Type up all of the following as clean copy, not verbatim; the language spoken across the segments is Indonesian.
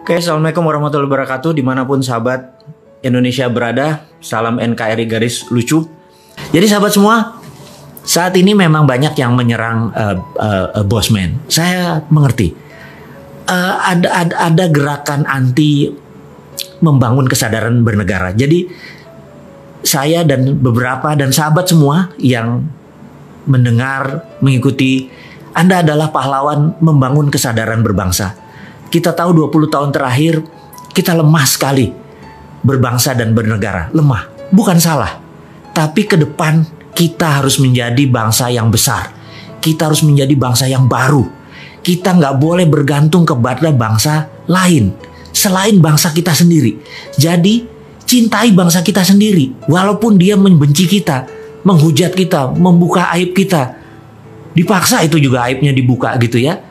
Oke, Assalamualaikum warahmatullahi wabarakatuh. Dimanapun sahabat Indonesia berada, salam NKRI garis lucu. Jadi sahabat semua, saat ini memang banyak yang menyerang Bosman. Saya mengerti. Ada gerakan anti membangun kesadaran bernegara. Jadi saya dan beberapa dan sahabat semua yang mendengar, mengikuti, Anda adalah pahlawan membangun kesadaran berbangsa. Kita tahu 20 tahun terakhir kita lemah sekali berbangsa dan bernegara. Lemah, bukan salah. Tapi ke depan kita harus menjadi bangsa yang besar. Kita harus menjadi bangsa yang baru. Kita nggak boleh bergantung kepada bangsa lain selain bangsa kita sendiri. Jadi cintai bangsa kita sendiri. Walaupun dia membenci kita, menghujat kita, membuka aib kita. Dipaksa itu juga aibnya dibuka gitu ya.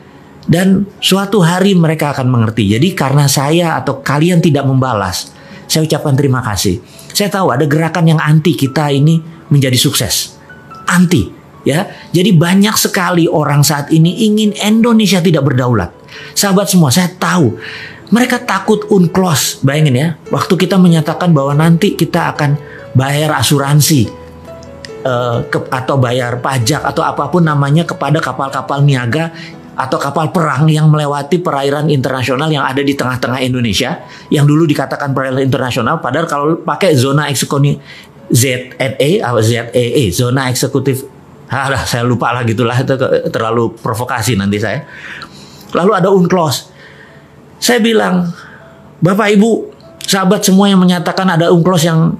Dan suatu hari mereka akan mengerti. Jadi karena saya atau kalian tidak membalas, saya ucapkan terima kasih. Saya tahu ada gerakan yang anti kita ini menjadi sukses. Anti, ya. Jadi banyak sekali orang saat ini ingin Indonesia tidak berdaulat. Sahabat semua, saya tahu. Mereka takut UNCLOS. Bayangin ya, waktu kita menyatakan bahwa nanti kita akan bayar asuransi atau bayar pajak atau apapun namanya kepada kapal-kapal niaga atau kapal perang yang melewati perairan internasional yang ada di tengah-tengah Indonesia, yang dulu dikatakan perairan internasional, padahal kalau pakai zona eksekutif ZEE atau ZEE, zona eksekutif, saya lupa lah gitulah, itu terlalu provokasi nanti saya. Lalu ada UNCLOS. Saya bilang, Bapak Ibu, sahabat semua yang menyatakan ada UNCLOS yang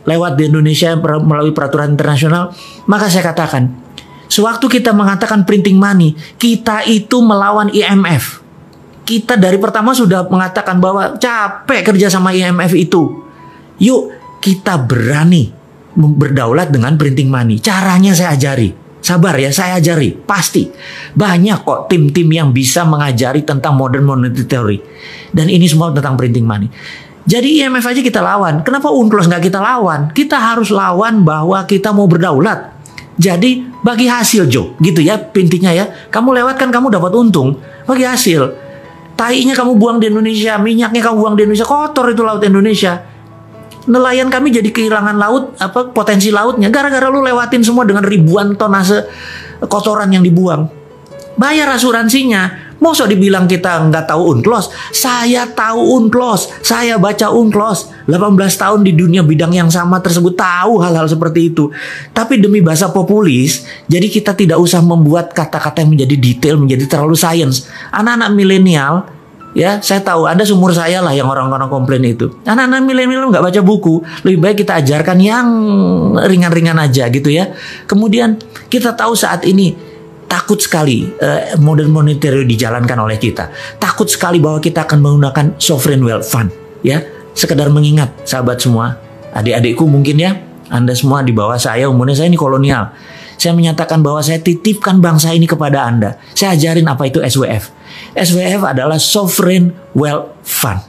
lewat di Indonesia melalui peraturan internasional, maka saya katakan, sewaktu kita mengatakan printing money, kita itu melawan IMF. Kita dari pertama sudah mengatakan bahwa capek kerja sama IMF itu. Yuk kita berani berdaulat dengan printing money. Caranya saya ajari. Sabar ya, saya ajari. Pasti. Banyak kok tim-tim yang bisa mengajari tentang modern monetary theory. Dan ini semua tentang printing money. Jadi IMF aja kita lawan. Kenapa UNCLOS nggak kita lawan? Kita harus lawan bahwa kita mau berdaulat. Jadi bagi hasil Jo, gitu ya intinya ya. Kamu lewat kan kamu dapat untung, bagi hasil. Tainya kamu buang di Indonesia, minyaknya kamu buang di Indonesia, kotor itu laut Indonesia. Nelayan kami jadi kehilangan laut, potensi lautnya gara-gara lu lewatin semua dengan ribuan tonase kotoran yang dibuang. Bayar asuransinya. Masa dibilang kita nggak tahu UNCLOS? Saya tahu UNCLOS. Saya baca UNCLOS. 18 tahun di dunia bidang yang sama tersebut, tahu hal-hal seperti itu. Tapi demi bahasa populis, jadi kita tidak usah membuat kata-kata yang menjadi detail, menjadi terlalu sains. Anak-anak milenial, ya saya tahu Anda seumur saya lah yang orang-orang komplain itu. Anak-anak milenial nggak baca buku. Lebih baik kita ajarkan yang ringan-ringan aja gitu ya. Kemudian kita tahu saat ini takut sekali modern monetary dijalankan oleh kita. Takut sekali bahwa kita akan menggunakan sovereign wealth fund. Ya, sekedar mengingat sahabat semua, adik-adikku mungkin ya, Anda semua di bawah saya, umurnya saya ini kolonial. Saya menyatakan bahwa saya titipkan bangsa ini kepada Anda. Saya ajarin apa itu SWF. SWF adalah sovereign wealth fund.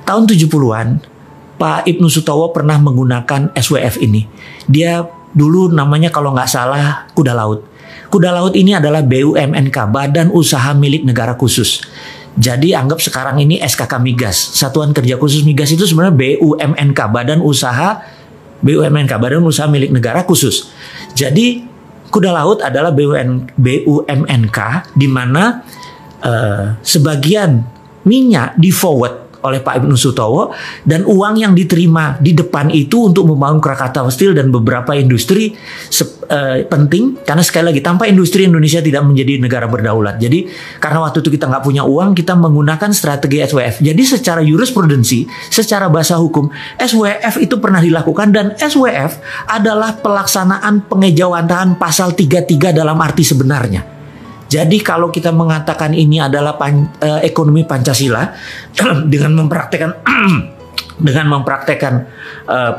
Tahun 70-an, Pak Ibnu Sutowo pernah menggunakan SWF ini. Dia dulu namanya kalau nggak salah Kuda Laut. Kuda Laut ini adalah BUMNK, Badan Usaha Milik Negara Khusus. Jadi anggap sekarang ini SKK Migas, Satuan Kerja Khusus Migas itu sebenarnya BUMNK, Badan Usaha Milik Negara Khusus. Jadi Kuda Laut adalah BUMNK di mana sebagian minyak di forward oleh Pak Ibnu Sutowo, dan uang yang diterima di depan itu untuk membangun Krakatau Steel dan beberapa industri penting, karena sekali lagi tanpa industri Indonesia tidak menjadi negara berdaulat. Jadi karena waktu itu kita nggak punya uang, kita menggunakan strategi SWF. Jadi secara jurisprudensi, secara bahasa hukum, SWF itu pernah dilakukan, dan SWF adalah pelaksanaan pengejawantahan pasal 33 dalam arti sebenarnya. Jadi kalau kita mengatakan ini adalah ekonomi Pancasila dengan mempraktekkan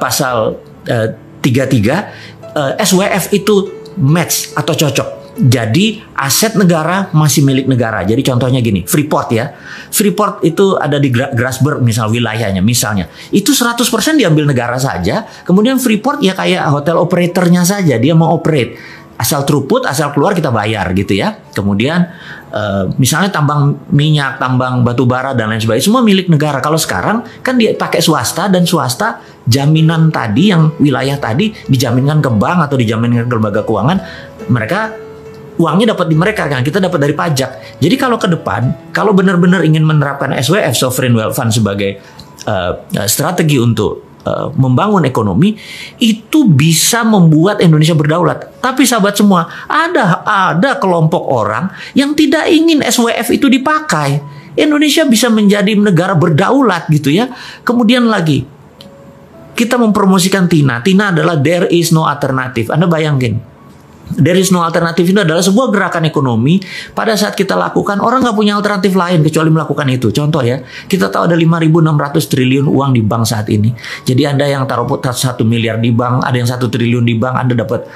pasal 33, SWF itu match atau cocok. Jadi aset negara masih milik negara. Jadi contohnya gini, Freeport ya. Freeport itu ada di Grasberg misal wilayahnya misalnya. Itu 100% diambil negara saja. Kemudian Freeport ya kayak hotel operatornya saja, dia mau operate. asal throughput, asal keluar kita bayar gitu ya. Kemudian misalnya tambang minyak, tambang batu bara dan lain sebagainya semua milik negara. Kalau sekarang kan dia pakai swasta, dan swasta jaminan tadi yang wilayah tadi dijaminkan ke bank atau dijaminkan ke lembaga keuangan, mereka uangnya dapat di mereka kan, kita dapat dari pajak. Jadi kalau ke depan, kalau benar-benar ingin menerapkan SWF, Sovereign Wealth Fund, sebagai strategi untuk membangun ekonomi, itu bisa membuat Indonesia berdaulat. Tapi sahabat semua, ada kelompok orang yang tidak ingin SWF itu dipakai. Indonesia bisa menjadi negara berdaulat gitu ya. Kemudian lagi, kita mempromosikan TINA. TINA adalah there is no alternative. Anda bayangin, there is no alternative itu adalah sebuah gerakan ekonomi. Pada saat kita lakukan, orang nggak punya alternatif lain kecuali melakukan itu. Contoh ya, kita tahu ada 5.600 triliun uang di bank saat ini. Jadi Anda yang taruh 1 miliar di bank, ada yang 1 triliun di bank, Anda dapat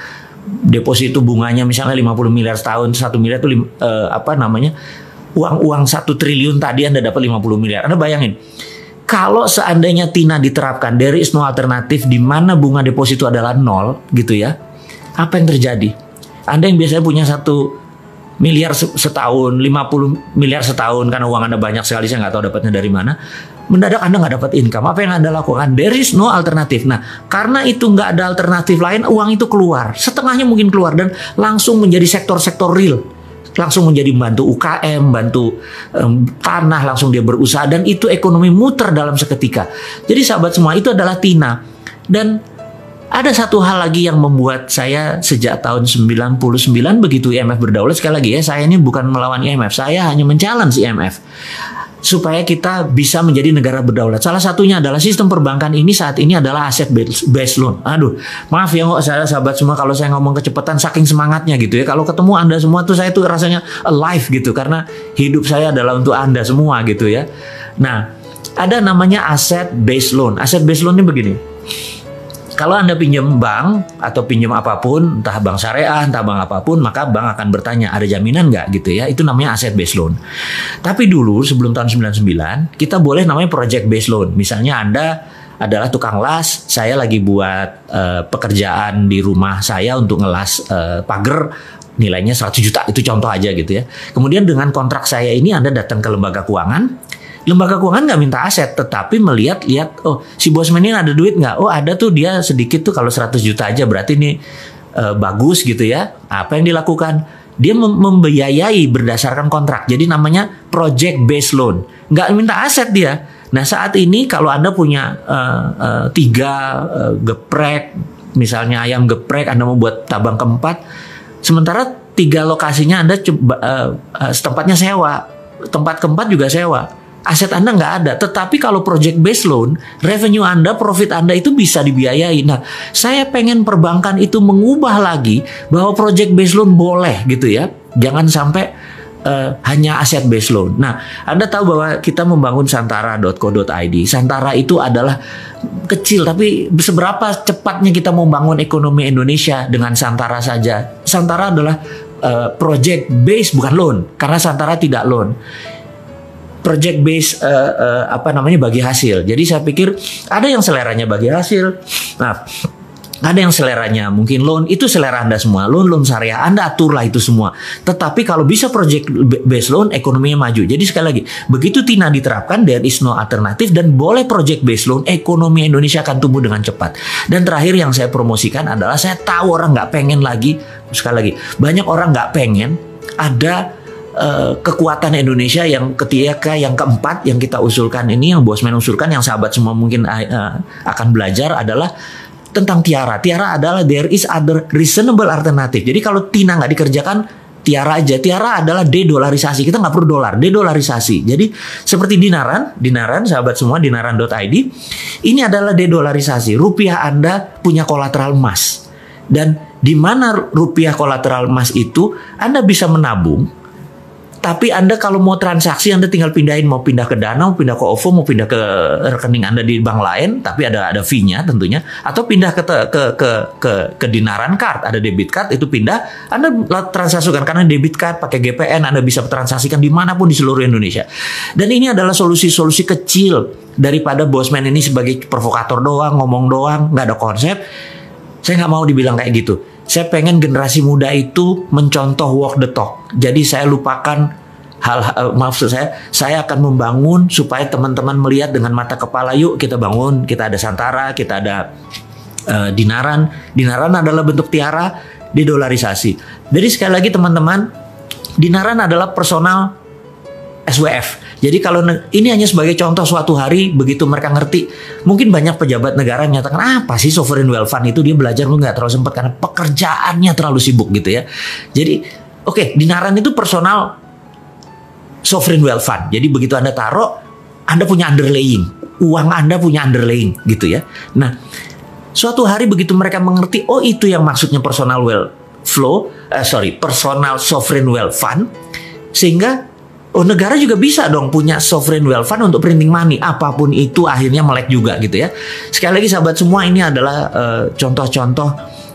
deposito bunganya misalnya 50 miliar setahun. 1 miliar itu uang 1 triliun tadi Anda dapat 50 miliar. Anda bayangin, kalau seandainya TINA diterapkan, there is no alternative, di mana bunga deposito adalah 0 gitu ya, apa yang terjadi? Anda yang biasanya punya 1 miliar setahun, 50 miliar setahun, karena uang Anda banyak sekali, saya nggak tahu dapatnya dari mana, mendadak Anda nggak dapat income. Apa yang Anda lakukan? There is no alternative. Nah, karena itu nggak ada alternatif lain, uang itu keluar. Setengahnya mungkin keluar, dan langsung menjadi sektor-sektor real. Langsung menjadi bantu UKM, bantu tanah, langsung dia berusaha, dan itu ekonomi muter dalam seketika. Jadi sahabat semua, itu adalah TINA. Dan ada satu hal lagi yang membuat saya sejak tahun 99 begitu IMF berdaulat, sekali lagi ya, saya ini bukan melawan IMF, saya hanya men-challenge IMF supaya kita bisa menjadi negara berdaulat. Salah satunya adalah sistem perbankan ini saat ini adalah aset based loan. Aduh, maaf ya kok saya sahabat semua kalau saya ngomong kecepatan saking semangatnya gitu ya. Kalau ketemu Anda semua tuh saya tuh rasanya alive gitu, karena hidup saya adalah untuk Anda semua gitu ya. Nah, ada namanya aset based loan. Aset based loan ini begini. Kalau Anda pinjam bank atau pinjam apapun, entah bank syariah, entah bank apapun, maka bank akan bertanya, ada jaminan nggak gitu ya? Itu namanya asset based loan. Tapi dulu sebelum tahun 99, kita boleh namanya project based loan. Misalnya Anda adalah tukang las, saya lagi buat pekerjaan di rumah saya untuk ngelas pagar, nilainya 100 juta, itu contoh aja gitu ya. Kemudian dengan kontrak saya ini Anda datang ke lembaga keuangan. Lembaga keuangan nggak minta aset, tetapi melihat, oh si bosman ini ada duit nggak? Oh ada tuh, dia sedikit tuh, kalau 100 juta aja berarti ini bagus gitu ya. Apa yang dilakukan? Dia membiayai berdasarkan kontrak. Jadi namanya project based loan. Nggak minta aset dia. Nah saat ini kalau Anda punya 3 geprek, misalnya ayam geprek, Anda mau buat tabang keempat, sementara 3 lokasinya Anda tempatnya sewa, tempat keempat juga sewa. Aset Anda nggak ada, tetapi kalau project based loan, revenue Anda, profit Anda itu bisa dibiayai. Nah, saya pengen perbankan itu mengubah lagi bahwa project based loan boleh gitu ya, jangan sampai hanya aset based loan. Nah, Anda tahu bahwa kita membangun santara.co.id. Santara itu adalah kecil, tapi seberapa cepatnya kita membangun ekonomi Indonesia dengan Santara saja. Santara adalah project based, bukan loan, karena Santara tidak loan. Project based bagi hasil. Jadi saya pikir ada yang seleranya bagi hasil. Nah, ada yang seleranya mungkin loan, itu selera Anda semua. Loan syariah, Anda aturlah itu semua. Tetapi kalau bisa project based loan, ekonominya maju. Jadi sekali lagi, begitu TINA diterapkan, there is no alternative, dan boleh project based loan, ekonomi Indonesia akan tumbuh dengan cepat. Dan terakhir yang saya promosikan adalah, saya tahu orang nggak pengen lagi, sekali lagi, banyak orang nggak pengen ada kekuatan Indonesia yang ketiga, yang keempat yang kita usulkan ini, yang Bosman usulkan, yang sahabat semua mungkin akan belajar, adalah tentang tiara. Tiara adalah there is other reasonable alternative. Jadi kalau TINA nggak dikerjakan, tiara aja. Tiara adalah dedolarisasi. Kita nggak perlu dolar, dedolarisasi. Jadi seperti dinaran sahabat semua, dinaran.id, ini adalah dedolarisasi. Rupiah Anda punya kolateral emas. Dan di mana rupiah kolateral emas itu, Anda bisa menabung. Tapi Anda kalau mau transaksi, Anda tinggal pindahin, mau pindah ke Dana, mau pindah ke OVO, mau pindah ke rekening Anda di bank lain, tapi ada fee-nya tentunya, atau pindah ke Dinaran Card, ada debit card, itu pindah, Anda transaksikan karena debit card pakai GPN, Anda bisa transaksikan dimanapun di seluruh Indonesia. Dan ini adalah solusi-solusi kecil daripada Bosman ini sebagai provokator doang, ngomong doang, nggak ada konsep. Saya nggak mau dibilang kayak gitu. Saya pengen generasi muda itu mencontoh walk the talk. Jadi saya lupakan maksud saya akan membangun supaya teman-teman melihat dengan mata kepala. Yuk kita bangun, kita ada Santara, kita ada dinaran. Dinaran adalah bentuk tiara didolarisasi. Jadi sekali lagi teman-teman, dinaran adalah personal SWF. Jadi kalau ini hanya sebagai contoh, suatu hari begitu mereka ngerti, mungkin banyak pejabat negara yang menyatakan apa sih sovereign wealth fund itu, dia belajar lu nggak terlalu sempat karena pekerjaannya terlalu sibuk gitu ya. Jadi oke, dinaran itu personal sovereign wealth fund. Jadi begitu Anda taruh, Anda punya underlaying, uang Anda punya underlaying gitu ya. Nah, suatu hari begitu mereka mengerti, oh itu yang maksudnya personal personal sovereign wealth fund, sehingga negara juga bisa dong punya sovereign wealth fund untuk printing money, apapun itu akhirnya melek juga gitu ya. Sekali lagi sahabat semua, ini adalah contoh-contoh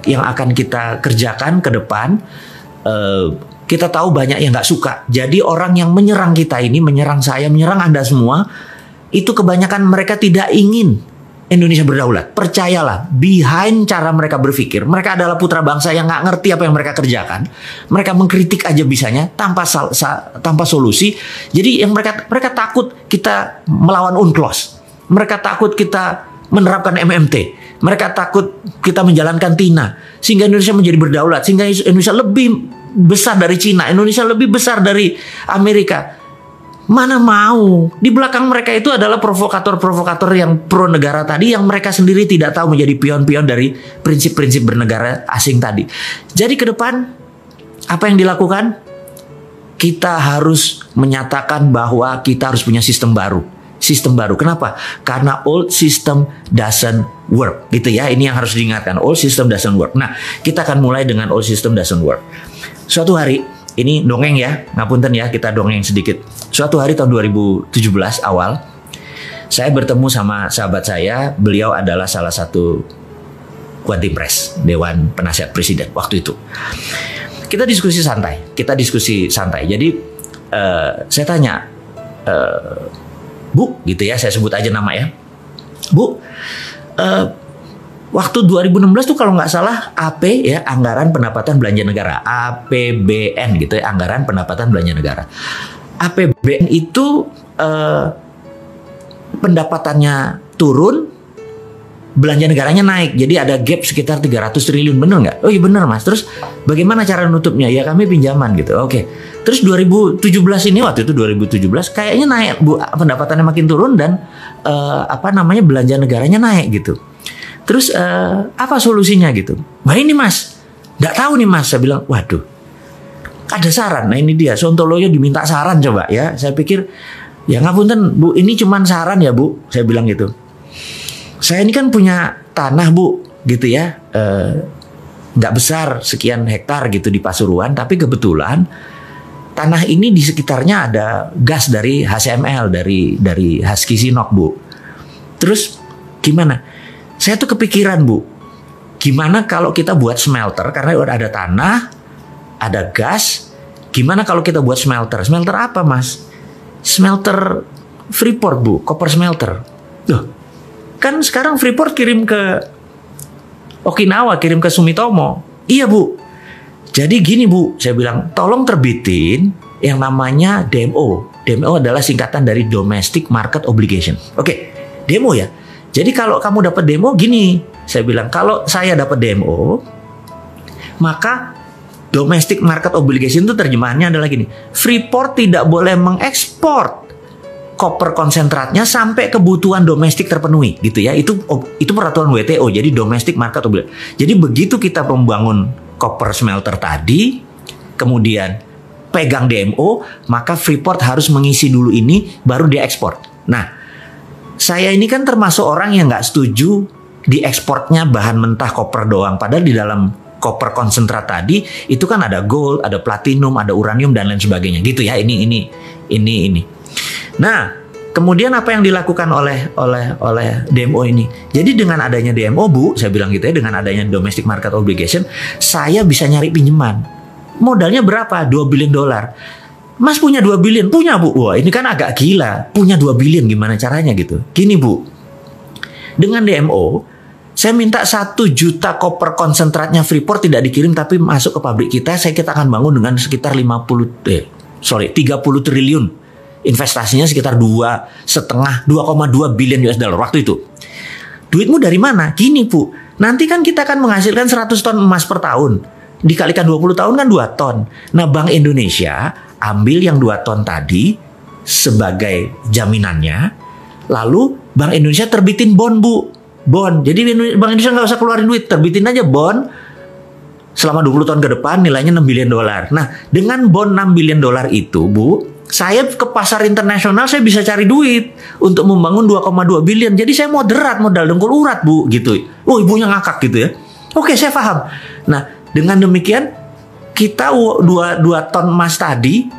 yang akan kita kerjakan ke depan. Kita tahu banyak yang nggak suka. Jadi orang yang menyerang kita ini, menyerang saya, menyerang Anda semua, itu kebanyakan mereka tidak ingin Indonesia berdaulat. Percayalah, behind cara mereka berpikir, mereka adalah putra bangsa yang nggak ngerti apa yang mereka kerjakan. Mereka mengkritik aja bisanya tanpa solusi. Jadi yang mereka takut kita melawan UNCLOS. Mereka takut kita menerapkan MMT. Mereka takut kita menjalankan TINA sehingga Indonesia menjadi berdaulat, sehingga Indonesia lebih besar dari Cina, Indonesia lebih besar dari Amerika. Mana mau. Di belakang mereka itu adalah provokator-provokator yang pro negara tadi, yang mereka sendiri tidak tahu menjadi pion-pion dari prinsip-prinsip bernegara asing tadi. Jadi ke depan apa yang dilakukan? Kita harus menyatakan bahwa kita harus punya sistem baru. Sistem baru. Kenapa? Karena old system doesn't work. Gitu ya. Ini yang harus diingatkan. Old system doesn't work. Nah, kita akan mulai dengan old system doesn't work. Suatu hari, ini dongeng ya, ngapunten ya, kita dongeng sedikit. Suatu hari tahun 2017 awal, saya bertemu sama sahabat saya. Beliau adalah salah satu Quantimpres, Dewan Penasihat Presiden waktu itu. Kita diskusi santai. Jadi saya tanya, Bu, gitu ya, saya sebut aja nama ya. Bu, waktu 2016 tuh kalau nggak salah AP ya, Anggaran Pendapatan Belanja Negara, APBN gitu ya, Anggaran Pendapatan Belanja Negara. APBN itu pendapatannya turun, belanja negaranya naik. Jadi ada gap sekitar 300 triliun, bener nggak? Oh iya bener Mas. Terus bagaimana cara nutupnya? Ya kami pinjaman gitu. Oke. Terus 2017 ini, waktu itu 2017 kayaknya naik Bu, pendapatannya makin turun dan belanja negaranya naik gitu. Terus apa solusinya gitu? Wah ini Mas, nggak tahu nih Mas. Saya bilang, waduh, ada saran. Nah ini dia, Sontoloyo diminta saran coba ya. Saya pikir, ya ngapunten Bu, ini cuman saran ya Bu. Saya bilang gitu. Saya ini kan punya tanah Bu, gitu ya. Nggak besar, sekian hektar gitu di Pasuruan. Tapi kebetulan tanah ini di sekitarnya ada gas dari HCML, dari Husky Sinok Bu. Terus gimana? Saya tuh kepikiran Bu, gimana kalau kita buat smelter, karena udah ada tanah, ada gas. Gimana kalau kita buat smelter? Smelter apa Mas? Smelter Freeport Bu, copper smelter. Loh, kan sekarang Freeport kirim ke Okinawa, kirim ke Sumitomo. Iya Bu. Jadi gini Bu, saya bilang tolong terbitin yang namanya DMO. DMO adalah singkatan dari Domestic Market Obligation. Oke, DMO ya. Jadi kalau kamu dapat demo gini, saya bilang kalau saya dapat demo, maka Domestic Market Obligation itu terjemahannya adalah gini, Freeport tidak boleh mengekspor koper konsentratnya sampai kebutuhan domestik terpenuhi, gitu ya. Itu peraturan WTO, jadi Domestic Market Obligation. Jadi begitu kita membangun koper smelter tadi, kemudian pegang DMO, maka Freeport harus mengisi dulu ini, baru dia ekspor. Nah, saya ini kan termasuk orang yang nggak setuju diekspornya bahan mentah koper doang, padahal di dalam koper konsentrat tadi itu kan ada gold, ada platinum, ada uranium dan lain sebagainya gitu ya. Ini. Nah, kemudian apa yang dilakukan oleh DMO ini? Jadi dengan adanya DMO Bu, saya bilang gitu ya, dengan adanya Domestic Market Obligation, saya bisa nyari pinjaman. Modalnya berapa? $2 billion. Mas punya 2 billion? Punya Bu. Wah ini kan agak gila. Punya 2 billion gimana caranya gitu? Gini Bu, dengan DMO Saya minta 1 juta koper konsentratnya Freeport tidak dikirim tapi masuk ke pabrik kita. Kita akan bangun dengan sekitar 30 triliun. Investasinya sekitar 2,5 billion US dollar waktu itu. Duitmu dari mana? Gini Bu, nanti kan kita akan menghasilkan 100 ton emas per tahun. Dikalikan 20 tahun kan 2 ton. Nah Bank Indonesia ambil yang 2 ton tadi sebagai jaminannya. Lalu Bank Indonesia terbitin bond Bu. Bond. Jadi Bank Indonesia nggak usah keluarin duit. Terbitin aja bond. Selama 20 tahun ke depan nilainya 6 billion dolar. Nah dengan bond 6 billion dolar itu Bu, saya ke pasar internasional saya bisa cari duit untuk membangun 2,2 billion. Jadi saya moderat, modal dengkul urat Bu gitu. Oh ibunya ngakak gitu ya. Oke saya paham. Nah dengan demikian kita 2 ton emas tadi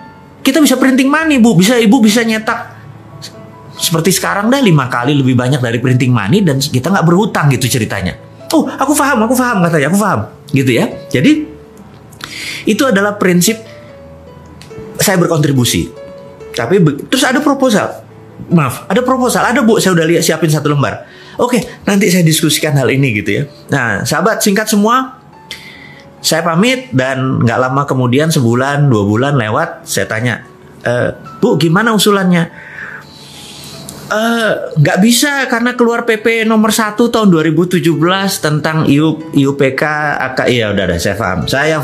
kita bisa printing money Bu. Ibu bisa nyetak seperti sekarang 5 kali lebih banyak dari printing money dan kita nggak berhutang gitu ceritanya. Oh aku paham katanya, aku paham gitu ya. Jadi itu adalah prinsip saya berkontribusi. Tapi terus ada proposal. Maaf, ada proposal. Ada Bu, saya udah siapin 1 lembar. Oke, nanti saya diskusikan hal ini gitu ya. Nah, sahabat, singkat semua. Saya pamit dan nggak lama kemudian 1 bulan, 2 bulan lewat, saya tanya, Bu, gimana usulannya? Nggak bisa karena keluar PP nomor 1 tahun 2017 tentang IUPK iya udah saya paham. Saya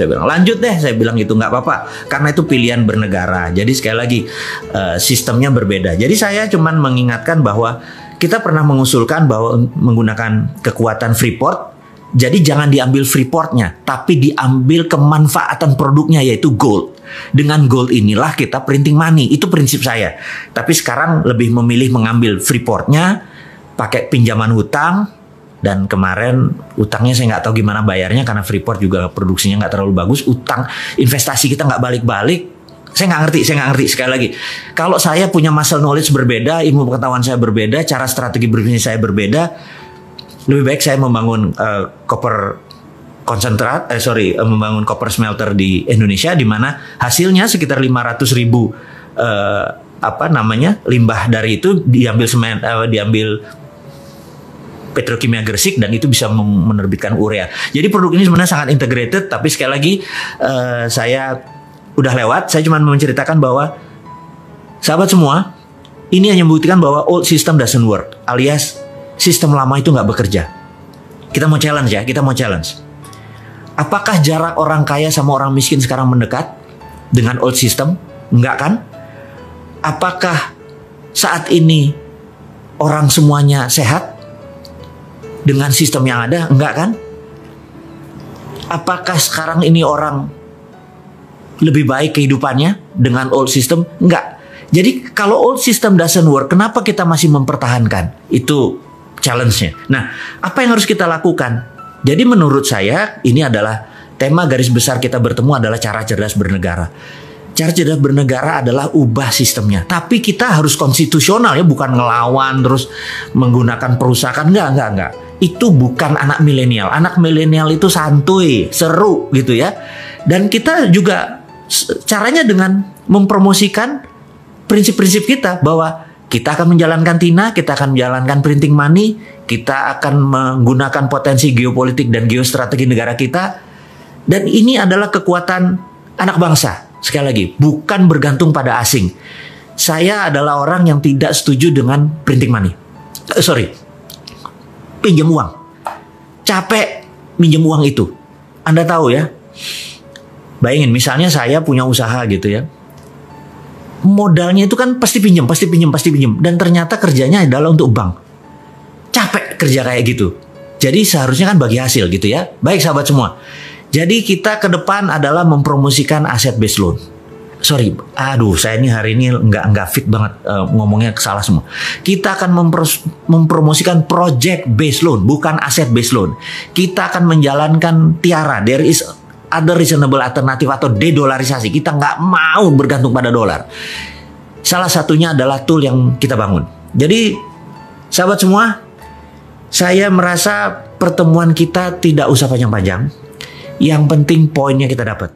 bilang lanjut deh, saya bilang gitu nggak apa-apa karena itu pilihan bernegara. Jadi sekali lagi sistemnya berbeda. Jadi saya cuman mengingatkan bahwa kita pernah mengusulkan bahwa menggunakan kekuatan Freeport. Jadi jangan diambil Freeportnya, tapi diambil kemanfaatan produknya yaitu gold. Dengan gold inilah kita printing money, itu prinsip saya. Tapi sekarang lebih memilih mengambil Freeportnya, pakai pinjaman hutang, dan kemarin utangnya saya nggak tahu gimana bayarnya karena Freeport juga produksinya nggak terlalu bagus. Utang investasi kita nggak balik-balik. Saya nggak ngerti sekali lagi. Kalau saya punya muscle knowledge berbeda, ilmu pengetahuan saya berbeda, cara strategi berbisnis saya berbeda. Lebih baik saya membangun membangun copper smelter di Indonesia di mana hasilnya sekitar 500.000 limbah dari itu diambil petrokimia Gresik dan itu bisa menerbitkan urea. Jadi produk ini sebenarnya sangat integrated, tapi sekali lagi saya udah lewat. Saya cuma menceritakan bahwa sahabat semua, ini hanya membuktikan bahwa old system doesn't work, alias sistem lama itu nggak bekerja. Kita mau challenge ya, Apakah jarak orang kaya sama orang miskin sekarang mendekat dengan old system? Enggak kan? Apakah saat ini orang semuanya sehat dengan sistem yang ada? Enggak kan? Apakah sekarang ini orang lebih baik kehidupannya dengan old system? Enggak. Jadi kalau old system doesn't work, kenapa kita masih mempertahankan? Itu challenge-nya. Nah, apa yang harus kita lakukan? Jadi menurut saya ini adalah tema garis besar kita bertemu adalah cara cerdas bernegara. Cara cerdas bernegara adalah ubah sistemnya. Tapi kita harus konstitusional ya, bukan ngelawan terus menggunakan perusahaan. Enggak. Itu bukan anak milenial. Anak milenial itu santuy, seru gitu ya. Dan kita juga caranya dengan mempromosikan prinsip-prinsip kita bahwa kita akan menjalankan TINA, kita akan menjalankan printing money, kita akan menggunakan potensi geopolitik dan geostrategi negara kita. Dan ini adalah kekuatan anak bangsa. Sekali lagi, bukan bergantung pada asing. Saya adalah orang yang tidak setuju dengan printing money. Pinjam uang. Capek minjem uang itu. Anda tahu ya, bayangin misalnya saya punya usaha gitu ya. Modalnya itu kan pasti pinjam. Dan ternyata kerjanya adalah untuk bank. Capek kerja kayak gitu. Jadi seharusnya kan bagi hasil gitu ya. Baik sahabat semua. Jadi kita ke depan adalah mempromosikan aset based loan. Saya ini hari ini nggak fit banget ngomongnya salah semua. Kita akan mempromosikan project based loan, bukan aset based loan. Kita akan menjalankan Tiara. There is other reasonable alternative atau dedolarisasi. Kita nggak mau bergantung pada dolar. Salah satunya adalah tool yang kita bangun. Jadi sahabat semua, saya merasa pertemuan kita tidak usah panjang-panjang. Yang penting poinnya kita dapat.